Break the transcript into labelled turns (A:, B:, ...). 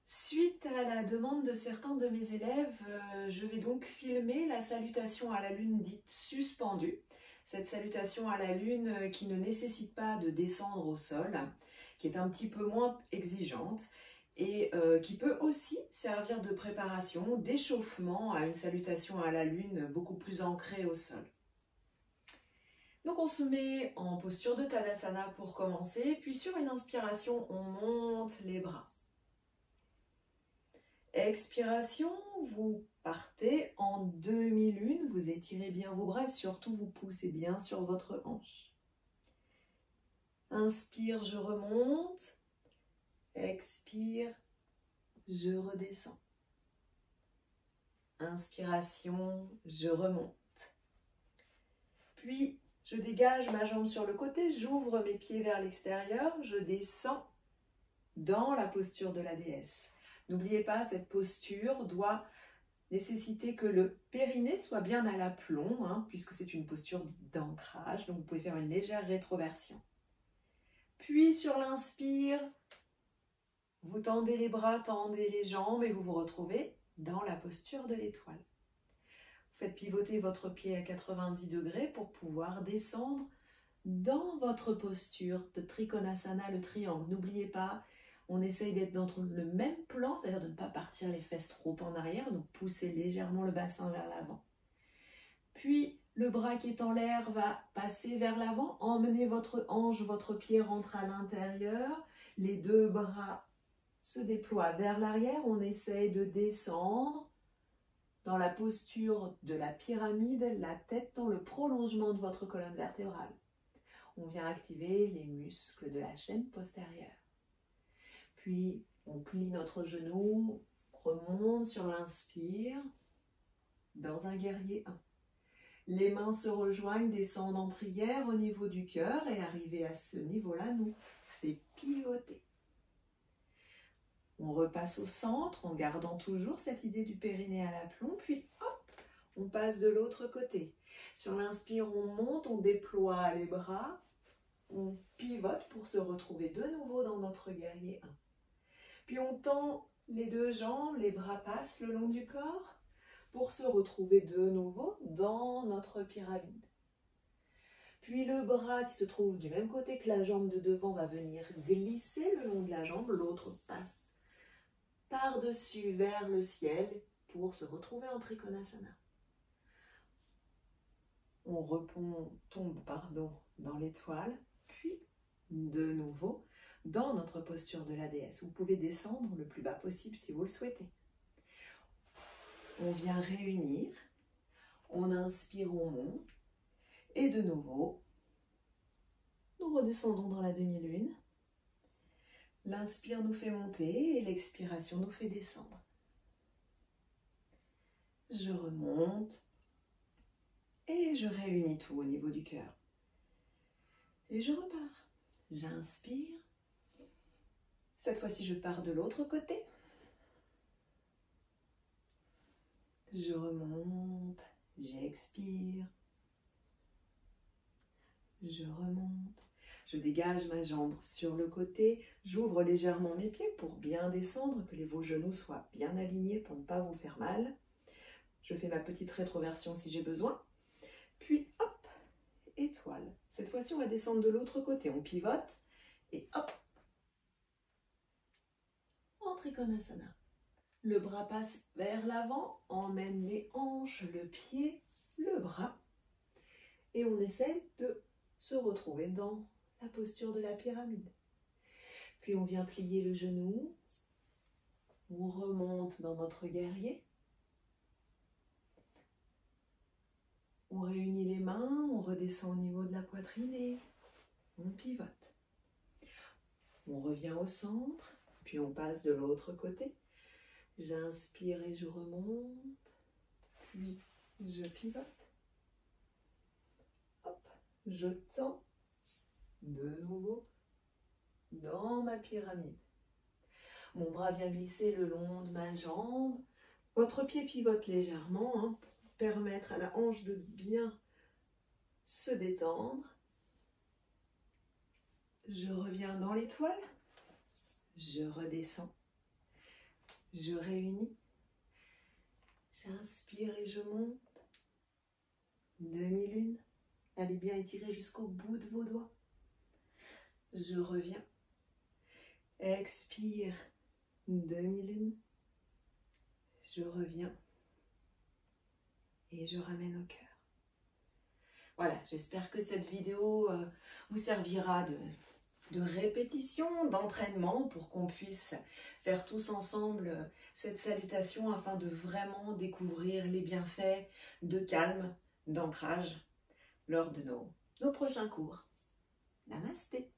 A: Suite à la demande de certains de mes élèves, je vais donc filmer la salutation à la lune dite suspendue. Cette salutation à la lune qui ne nécessite pas de descendre au sol, qui est un petit peu moins exigeante et qui peut aussi servir de préparation, d'échauffement à une salutation à la lune beaucoup plus ancrée au sol. Donc on se met en posture de Tadasana pour commencer, puis sur une inspiration, on monte les bras. Expiration, vous partez en demi-lune, vous étirez bien vos bras et surtout vous poussez bien sur votre hanche. Inspire, je remonte. Expire, je redescends. Inspiration, je remonte. Puis, je dégage ma jambe sur le côté, j'ouvre mes pieds vers l'extérieur, je descends dans la posture de la déesse. N'oubliez pas, cette posture doit nécessiter que le périnée soit bien à l'aplomb, puisque c'est une posture d'ancrage, donc vous pouvez faire une légère rétroversion. Puis sur l'inspire, vous tendez les bras, tendez les jambes et vous vous retrouvez dans la posture de l'étoile. Vous faites pivoter votre pied à 90 degrés pour pouvoir descendre dans votre posture de Trikonasana, le triangle. N'oubliez pas, on essaye d'être dans le même plan, c'est-à-dire de ne pas partir les fesses trop en arrière, donc pousser légèrement le bassin vers l'avant. Puis, le bras qui est en l'air va passer vers l'avant, emmenez votre hanche, votre pied rentre à l'intérieur, les deux bras se déploient vers l'arrière, on essaye de descendre dans la posture de la pyramide, la tête dans le prolongement de votre colonne vertébrale. On vient activer les muscles de la chaîne postérieure. Puis, on plie notre genou, remonte sur l'inspire, dans un guerrier 1. Les mains se rejoignent, descendent en prière au niveau du cœur et arriver à ce niveau-là nous fait pivoter. On repasse au centre en gardant toujours cette idée du périnée à l'aplomb, puis hop, on passe de l'autre côté. Sur l'inspire, on monte, on déploie les bras, on pivote pour se retrouver de nouveau dans notre guerrier 1. Puis on tend les deux jambes, les bras passent le long du corps pour se retrouver de nouveau dans notre pyramide. Puis le bras qui se trouve du même côté que la jambe de devant va venir glisser le long de la jambe, l'autre passe par-dessus vers le ciel pour se retrouver en Trikonasana. On tombe dans l'étoile, puis de nouveau dans notre posture de la déesse. Vous pouvez descendre le plus bas possible si vous le souhaitez. On vient réunir, on inspire, on monte, et de nouveau, nous redescendons dans la demi-lune. L'inspire nous fait monter et l'expiration nous fait descendre. Je remonte et je réunis tout au niveau du cœur. Et je repars. J'inspire. Cette fois-ci, je pars de l'autre côté. Je remonte, j'expire. Je remonte. Je dégage ma jambe sur le côté, j'ouvre légèrement mes pieds pour bien descendre, que vos genoux soient bien alignés pour ne pas vous faire mal. Je fais ma petite rétroversion si j'ai besoin. Puis hop, étoile. Cette fois-ci, on va descendre de l'autre côté. On pivote et hop, en Trikonasana. Le bras passe vers l'avant, emmène les hanches, le pied, le bras. Et on essaie de se retrouver dans la posture de la pyramide. Puis on vient plier le genou, on remonte dans notre guerrier, on réunit les mains, on redescend au niveau de la poitrine et on pivote. On revient au centre, puis on passe de l'autre côté. J'inspire et je remonte, puis je pivote. Hop, je tends. De nouveau, dans ma pyramide. Mon bras vient glisser le long de ma jambe. Votre pied pivote légèrement pour permettre à la hanche de bien se détendre. Je reviens dans l'étoile. Je redescends. je réunis. J'inspire et je monte. Demi-lune. Allez bien étirer jusqu'au bout de vos doigts. Je reviens. Expire. Demi-lune. Je reviens. Et je ramène au cœur. Voilà, j'espère que cette vidéo vous servira de répétition, d'entraînement pour qu'on puisse faire tous ensemble cette salutation afin de vraiment découvrir les bienfaits de calme, d'ancrage lors de nos prochains cours. Namasté.